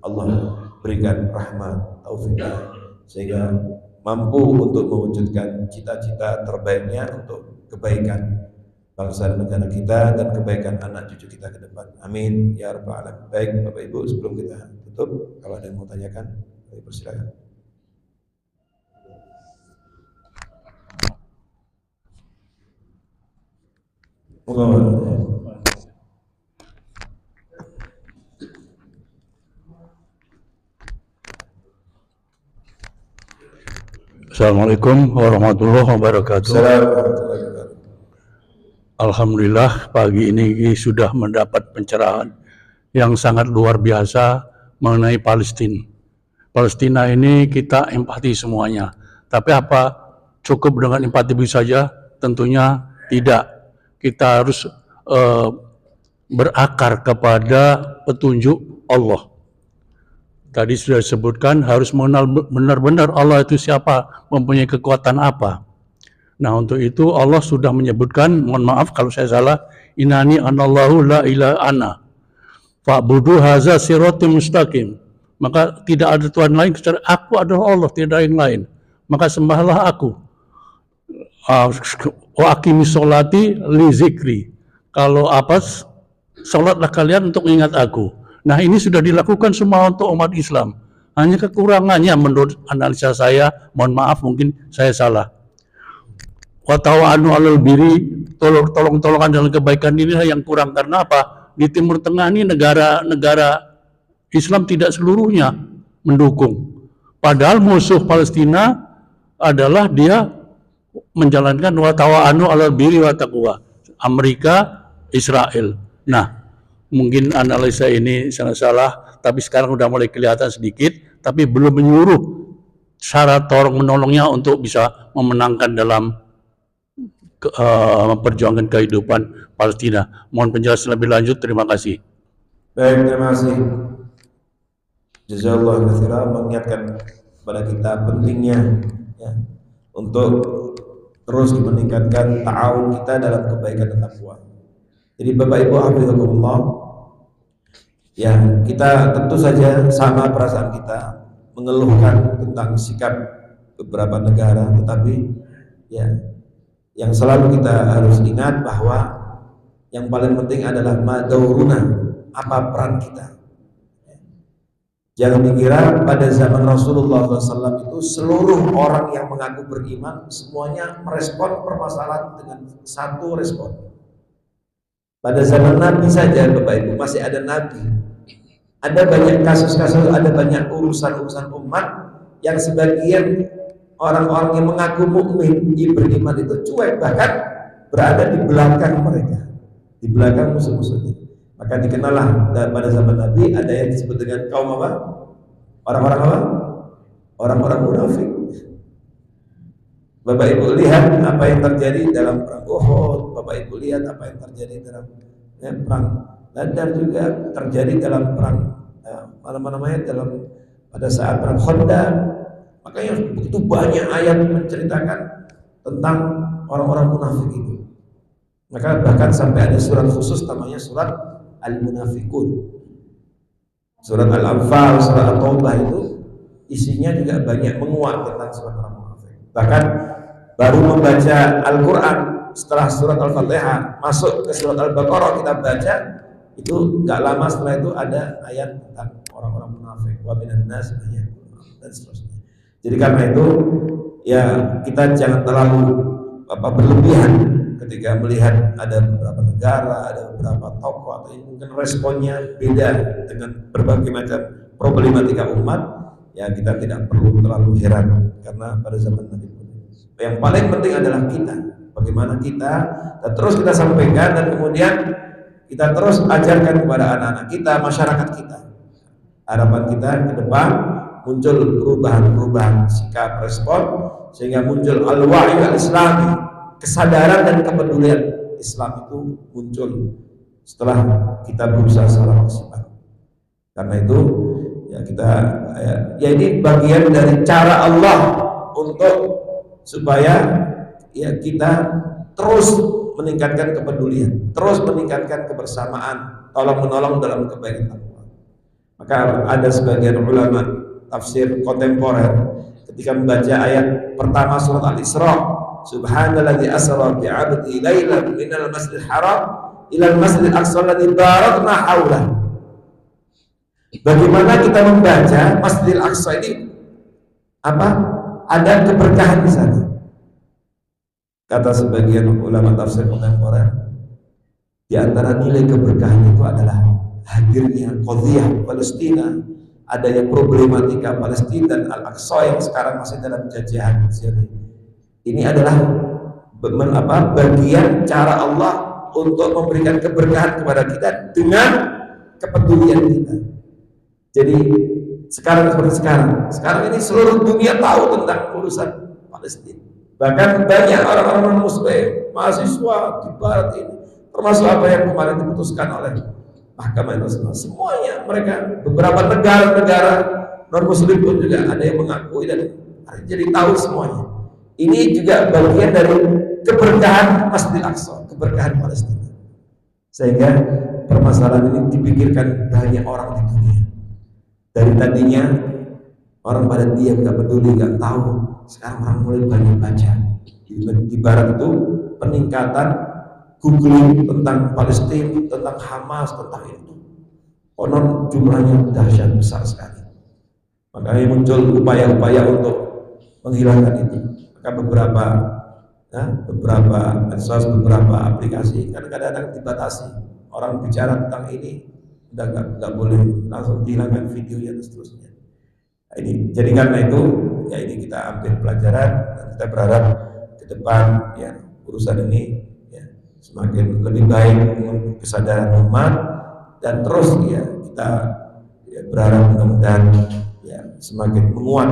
Speaker 1: Allah berikan rahmat, taufik, sehingga mampu untuk mewujudkan cita-cita terbaiknya untuk kebaikan bangsa dan negara kita dan kebaikan anak cucu kita ke depan. Amin ya rabbal alamin. Baik Bapak Ibu, sebelum kita tutup, kalau ada yang mau tanyakan, persilakan.
Speaker 2: Assalamualaikum warahmatullahi wabarakatuh. Alhamdulillah pagi ini sudah mendapat pencerahan yang sangat luar biasa mengenai Palestina. Palestina ini kita empati semuanya. Tapi apa cukup dengan empati saja? Tentunya tidak. Kita harus berakar kepada petunjuk Allah. Tadi sudah disebutkan harus mengenal benar-benar Allah itu siapa, mempunyai kekuatan apa. Nah untuk itu Allah sudah menyebutkan, mohon maaf kalau saya salah, inani anallahu la ilaha ana fa'budu haza siratim mustaqim. Maka tidak ada Tuhan lain kecuali aku adalah Allah, tidak ada yang lain. Maka sembahlah aku. Wa aqimis sholati li zikri. Kalau apa, sholatlah kalian untuk ingat aku. Nah ini sudah dilakukan semua untuk umat Islam. Hanya kekurangannya menurut analisa saya, mohon maaf mungkin saya salah. Wa ta'awanu 'alal birri, tolong-tolongan dalam kebaikan inilah yang kurang. Karena apa? Di Timur Tengah ini negara Islam tidak seluruhnya mendukung. Padahal musuh Palestina adalah dia menjalankan wa ta'awanu 'alal birri wa taqwa. Amerika, Israel. Nah, mungkin analisa ini sangat salah, tapi sekarang udah mulai kelihatan sedikit, tapi belum menyuruh syarat tolong menolongnya untuk bisa memenangkan dalam memperjuangkan kehidupan Palestina. Mohon penjelasan lebih lanjut, terima kasih.
Speaker 1: Baik, terima kasih. Jazakallahu khairan, mengingatkan kepada kita pentingnya ya, untuk terus meningkatkan ta'awun kita dalam kebaikan dan takwa. Jadi Bapak Ibu hafizakumullah, ya kita tentu saja sama perasaan kita mengeluhkan tentang sikap beberapa negara, tetapi ya yang selalu kita harus ingat bahwa yang paling penting adalah madauruna, apa peran kita. Jangan dikira pada zaman Rasulullah SAW itu seluruh orang yang mengaku beriman semuanya merespon permasalahan dengan satu respon. Pada zaman Nabi saja Bapak Ibu masih ada Nabi. Ada banyak kasus-kasus, ada banyak urusan-urusan umat yang sebagian orang-orang yang mengaku mukmin, beriman itu cuek, bahkan berada di belakang mereka, di belakang musuh-musuhnya. Maka dikenallah pada zaman Nabi ada yang disebut dengan kaum apa? Orang-orang apa? Orang-orang munafik. Bapak Ibu lihat apa yang terjadi dalam perang Uhud, Bapak Ibu lihat apa yang terjadi dalam perang Badar, juga terjadi dalam perang dalam pada saat perang Khandaq. Makanya begitu banyak ayat menceritakan tentang orang-orang munafik itu. Maka bahkan sampai ada surat khusus namanya surat Al-Munafikun. Surat Al-Anfal, surat At-Taubah itu isinya juga banyak menguat tentang surat orang munafik. Bahkan baru membaca Al-Quran setelah surat Al-Fatihah masuk ke surat Al-Baqarah kita baca, itu nggak lama setelah itu ada ayat tentang orang-orang munafik, wa minan nas dan seterusnya. Jadi karena itu ya kita jangan terlalu berlebihan ketika melihat ada beberapa negara, ada beberapa tokoh atau mungkin responnya beda dengan berbagai macam problematika umat, ya kita tidak perlu terlalu heran karena pada zaman Nabi yang paling penting adalah kita, bagaimana kita dan terus kita sampaikan dan kemudian kita terus ajarkan kepada anak-anak kita, masyarakat kita. Harapan kita ke depan muncul perubahan-perubahan sikap respon sehingga muncul al-wa'yu al-islami, kesadaran dan kepedulian Islam itu muncul setelah kita berusaha secara maksimal. Karena itu ya kita ya ini bagian dari cara Allah untuk supaya ya kita terus meningkatkan kepedulian, terus meningkatkan kebersamaan, tolong menolong dalam kebaikan takwa. Maka ada sebagian ulama tafsir kontemporer ketika membaca ayat pertama surat Al-Isra Subhanalladzi asra bi 'abdihi lailan minal masjidil haram ilal masjidil aqsa alladzi barakna haulahu. Bagaimana kita membaca Masjidil Aqsa ini apa? Ada keberkahan di sana. Kata sebagian ulama tafsir kontemporer, di antara nilai keberkahan itu adalah hadirnya qadhiyah Palestina, adanya problematika Palestina dan Al-Aqsa yang sekarang masih dalam jajahan Mesir. Ini adalah bagian cara Allah untuk memberikan keberkahan kepada kita dengan kepedulian kita. Jadi sekarang seperti sekarang ini seluruh dunia tahu tentang urusan Palestina. Bahkan banyak orang-orang Muslim, mahasiswa di Barat ini, termasuk apa yang kemarin diputuskan oleh Mahkamah Internasional, semuanya mereka, beberapa negara-negara non Muslim pun juga ada yang mengakui dan jadi tahu semuanya. Ini juga bagian dari keberkahan Masjidil Aqsa, keberkahan Palestina. Sehingga permasalahan ini dipikirkan banyak orang di dunia. Dari tadinya orang pada diam, nggak peduli, nggak tahu. Sekarang orang mulai banyak baca. Di Barat itu peningkatan googling tentang Palestina, tentang Hamas, tentang itu. Konon jumlahnya dahsyat besar sekali. Makanya muncul upaya-upaya untuk menghilangkan itu. Maka beberapa medsos, beberapa aplikasi kadang-kadang dibatasi. Orang bicara tentang ini udah nggak boleh langsung dihilangkan videonya dan seterusnya. Nah, ini jadi karena itu ya ini kita ambil pelajaran dan kita berharap ke depan ya urusan ini ya semakin lebih baik untuk kesadaran umat dan terus ya kita ya, berharap mudah-mudahan ya semakin menguat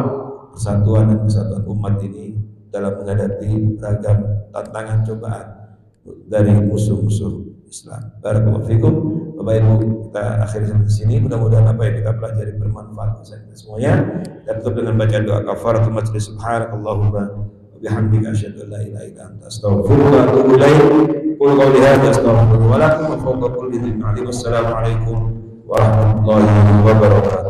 Speaker 1: persatuan dan kesatuan umat ini dalam menghadapi beragam tantangan cobaan dari musuh-musuh Islam. Barakallahu fikum. Bapak Ibu, kita akhiri sampai di sini. Mudah-mudahan apa yang kita pelajari bermanfaat untuk kita semuanya. Dan tutup dengan bacaan doa kafaratul majlis. Subhanakallahumma wa bihamdika asyhadu an la ilaha illa anta astaghfiruka wa atubu ilaik. Qul qawli hadza astaghfirullah wa lakum wa fawqa kulli dzin 'alim. Wassalamu alaikum warahmatullahi wabarakatuh.